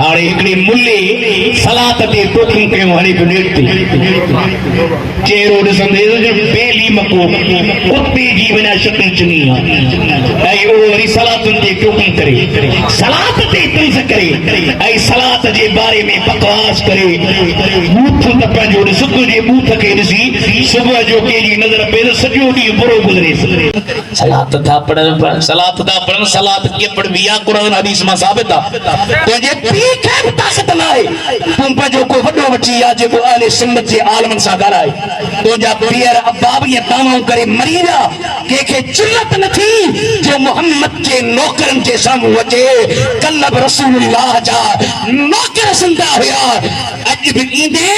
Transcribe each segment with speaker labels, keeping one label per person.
Speaker 1: हाणे हिकिड़ी मुल्ले सलात ते टोकन कयो हणी पियो नेट चेहरो ॾिसंदे बेली मको कुत्ते जी वञा शक्ल चुनी आहे ऐं उहो वरी सलातुनि ते टोकन करे सलात ते तंज़ करे ऐं सलात जे बारे में बकवास करे बूथ त पंहिंजो सुबुह जे बूथ खे ॾिसी सुबुह जो कंहिंजी नज़र पए त सॼो ॾींहुं बुरो गुज़रे सलात था पढ़नि सलात कीअं पढ़बी आहे क़ुरान हदीस मां साबित आहे तुंहिंजे पीउ खे बि ताक़त न आहे तूं पंहिंजो को वॾो वठी आहे जेको अहले सुन्नत जे आलमनि सां ॻाल्हाए तुंहिंजा पीअर अबाब ईअं दावाऊं करे मरी विया कंहिंखे जुरत न थी जो मोहम्मद जे नौकरनि जे साम्हूं अचे कल्ह बि रसूलुल्लाह जा नौकर सिंधा हुया अॼु बि ईंदे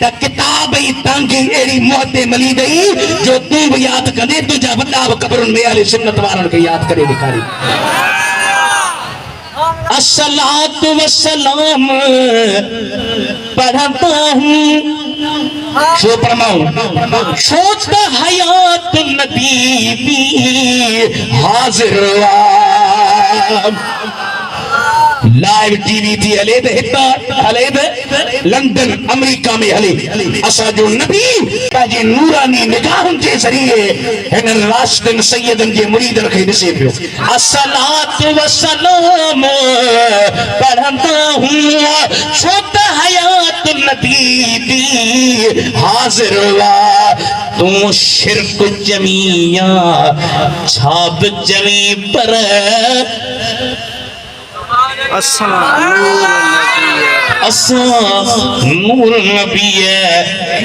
Speaker 1: त किताब ई तव्हांजी अहिड़ी मुंहं ते मली गई जो तूं बि यादि कंदे तुंहिंजा वॾा बि क़बरुनि में अहले सुन्नत वारनि खे यादि करे ॾेखारी अस्सलातु वस्सलाम पढ़ता हूँ शो फरमाऊं सोचता हयात नबी भी हाजिर लाइव टीवी थी हले त हितां हले त लंदन अमेरिका में हले असांजो नबी पंहिंजे नूरानी निगाहुनि जे ज़रिए हिन राशिदनि सैयदनि जे मुरीदनि खे ॾिसे पियो अस्सलातु वस्सलाम पढ़ंदा हूं छो त हयात नबी दी हाज़िर वा तूं शिरक जमिया छाब जमी पर नूर नबी है